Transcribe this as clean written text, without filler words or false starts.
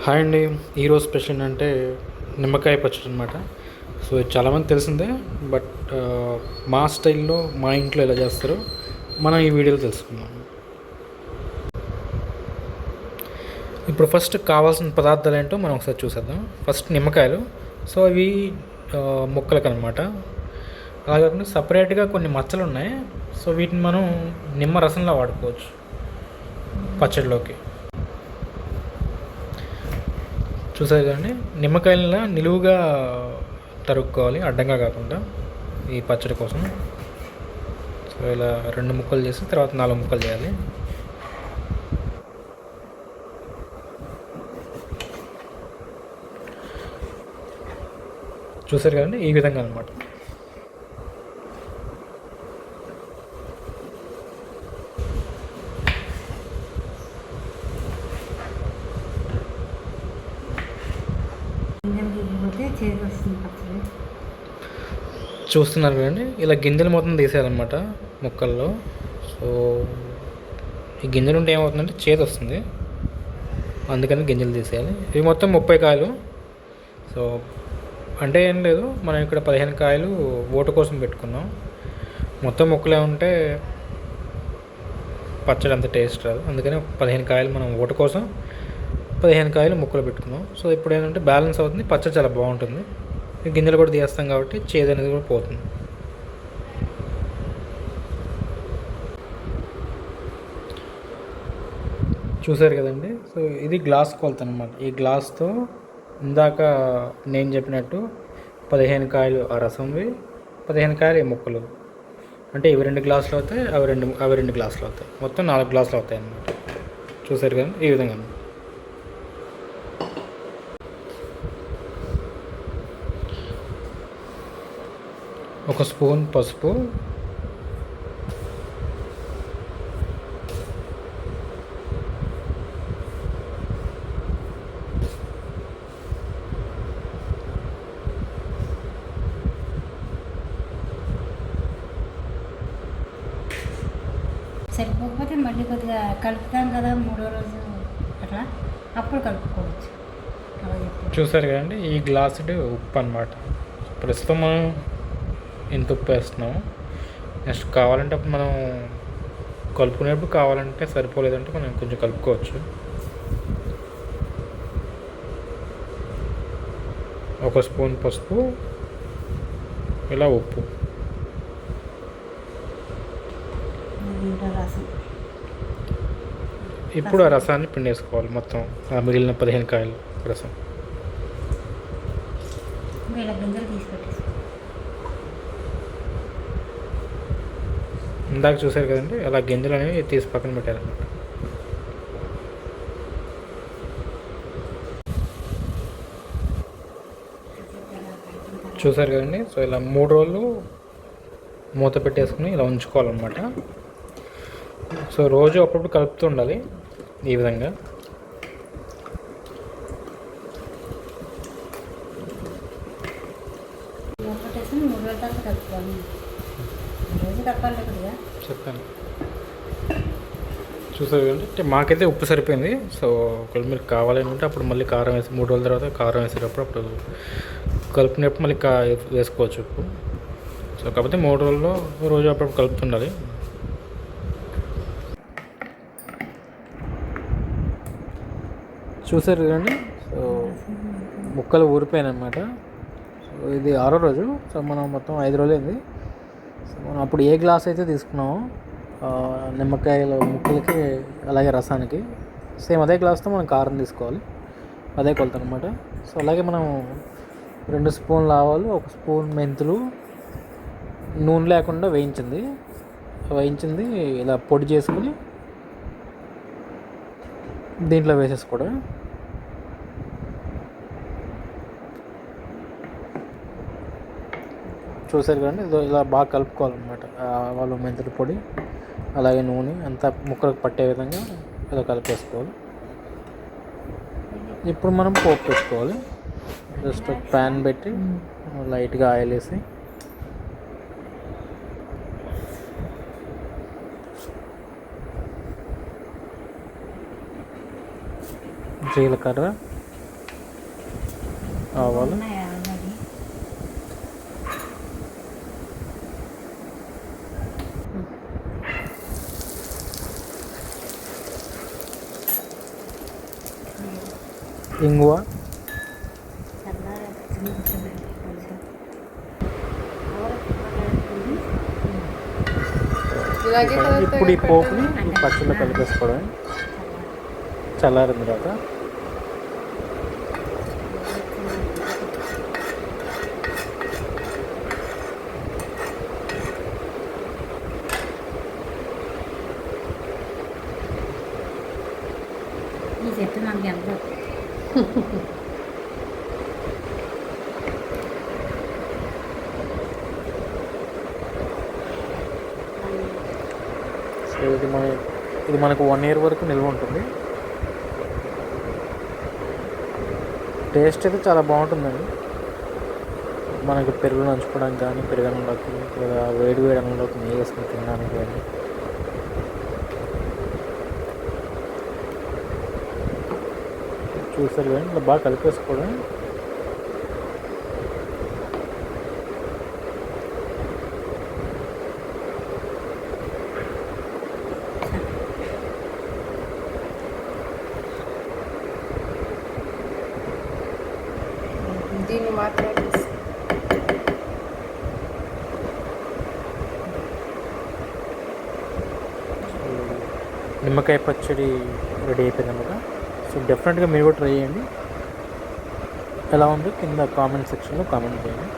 Hi అండి. ఈరోజు special ఏంటంటే నిమ్మకాయ పచ్చడి అనమాట. సో ఇది చాలామంది తెలిసిందే, బట్ మా స్టైల్లో మా ఇంట్లో ఎలా చేస్తారో మనం ఈ వీడియోలో తెలుసుకుందాం. ఇప్పుడు ఫస్ట్ కావాల్సిన పదార్థాలు ఏంటో మనం ఒకసారి చూసేద్దాం. ఫస్ట్ నిమ్మకాయలు. సో అవి ముక్కలకు అనమాట. అలా కాకుండా సపరేట్గా కొన్ని మచ్చలు ఉన్నాయి. సో వీటిని మనం నిమ్మ రసంలో వాడుకోవచ్చు పచ్చడిలోకి. చూసారు కదండి, నిమ్మకాయలను నిలువుగా తరుక్కోవాలి, అడ్డంగా కాకుండా, ఈ పచ్చడి కోసం. సో ఇలా 2 ముక్కలు చేసి తర్వాత 4 ముక్కలు చేయాలి. చూసారు కదండి, ఈ విధంగా అనమాట. చూస్తున్నారు కదండి, ఇలా గింజలు మొత్తం తీసేయాలన్నమాట ముక్కల్లో. సో ఈ గింజలు ఉంటే ఏమవుతుందంటే చేదు వస్తుంది, అందుకని గింజలు తీసేయాలి. ఇవి మొత్తం 30 కాయలు. సో అంటే ఏం లేదు, మనం ఇక్కడ 15 కాయలు ఓటు కోసం పెట్టుకున్నాం. మొత్తం ముక్కలే ఉంటే పచ్చడి అంత టేస్ట్ రాదు, అందుకని 15 కాయలు మనం ఓటు కోసం, 15 కాయలు ముక్కలు పెట్టుకున్నాం. సో ఇప్పుడు ఏంటంటే బ్యాలెన్స్ అవుతుంది, పచ్చడి చాలా బాగుంటుంది. గింజలు కూడా తీస్తాం కాబట్టి చేదు అనేది కూడా పోతుంది. చూసారు కదండి, సో ఇది గ్లాస్ కొలత అనమాట. ఈ గ్లాస్తో ఇందాక నేను చెప్పినట్టు 15 కాయలు ఆ రసంవి, 15 కాయలు ఈ ముక్కలు. అంటే ఇవి 2 గ్లాసులు అవుతాయి, అవి 2 గ్లాసులు అవుతాయి, మొత్తం 4 గ్లాసులు అవుతాయి అన్నమాట. చూసారు కదండి, ఈ విధంగా. ఒక స్పూన్ పసుపు, సరిపోకపోతే మళ్ళీ కొద్దిగా కలుపుతాం కదా, 3వ రోజు అట్లా, అప్పుడు కలుపుకోవచ్చు. చూసారు కదండి, ఈ గ్లాసుడు ఉప్పు అనమాట. ప్రస్తుతం మనం ఇంత ఉప్పు వేస్తున్నాం. నెక్స్ట్ కావాలంటే అప్పుడు మనం కలుపుకునేప్పుడు కావాలంటే, సరిపోలేదంటే మనం కొంచెం కలుపుకోవచ్చు. ఒక స్పూన్ పసుపు, ఇలా ఉప్పు. ఇప్పుడు ఆ రసాన్ని పిండేసుకోవాలి, మొత్తం మిగిలిన 15 కాయలు రసం. ఇందాక చూసారు కదండి, అలా గింజలు అనేవి తీసి పక్కన పెట్టారన్నమాట. చూసారు కదండి, సో ఇలా 3 రోజులు మూత పెట్టేసుకుని ఇలా ఉంచుకోవాలన్నమాట. సో రోజు అప్పుడప్పుడు కలుపుతూ ఉండాలి ఈ విధంగా. చెప్పాను. చూసారు కదండి, మాకైతే ఉప్పు సరిపోయింది. సో ఒకవేళ మీరు కావాలంటే అప్పుడు మళ్ళీ కారం వేసి 3 రోజుల తర్వాత కారం వేసేటప్పుడు అప్పుడు కలుపుకునేప్పుడు మళ్ళీ వేసుకోవచ్చు ఉప్పు. సో కాకపోతే 3 రోజుల్లో రోజు అప్పుడప్పుడు కలుపుతుండాలి. చూసారు కదండి, సో ముక్కలు ఊరిపోయాయి అన్నమాట. సో ఇది 6వ రోజు. సో మనం మొత్తం 5 రోజులు అయింది. సో మనం అప్పుడు ఏ గ్లాస్ అయితే తీసుకున్నామో నిమ్మకాయల ముక్కలకి అలాగే రసానికి, సేమ్ అదే గ్లాస్తో మనం కారం తీసుకోవాలి, అదే కొలత అనమాట. సో అలాగే మనం 2 స్పూన్లు ఆవాలు, 1 స్పూన్ మెంతులు, నూనె లేకుండా వేయించింది ఇలా పొడి చేసుకుని దీంట్లో వేసేసుకోవడం. చూసారు కదండి, ఇలా బాగా కలుపుకోవాలన్నమాట. ఆవాలు, మెంతుల పొడి, అలాగే నూనె అంతా ముక్కలకు పట్టే విధంగా ఇలా కలిపేసుకోవాలి. ఇప్పుడు మనం పోపు పెట్టుకోవాలి. జస్ట్ ప్యాన్ పెట్టి లైట్గా ఆయిల్ వేసి జీలకర్ర, ఆవాలు, ఉన్నాయి ఆల్రెడీ. ఇంగువ, ఇప్పుడు ఈ పోపుని ఈ పచ్చళ్ళు కలిపేసుకోవడం. చల్లారిన తర్వాత ఈ చెట్టు నాకు ఎంత సో ఇది మనకు 1 year వరకు నిల్వ ఉంటుంది. టేస్ట్ అయితే చాలా బాగుంటుందండి. మనకి పెరుగు నంచుకోవడానికి కానీ, పెరుగన్నంలోకి లేదా వేడి వేడి అన్నంలోకి నెయ్యి వేసుకుని తినడానికి కానీ. చూసారు కానీ ఇలా బాగా కలిపేసుకోవడం. దీన్ని మాత్రమే తీసి నిమ్మకాయ పచ్చడి రెడీ అయిపోయింది అన్నమాట. సో డెఫినెట్గా మీరు కూడా ట్రై చేయండి. ఎలా ఉందో కింద కామెంట్ సెక్షన్లో కామెంట్ చేయండి.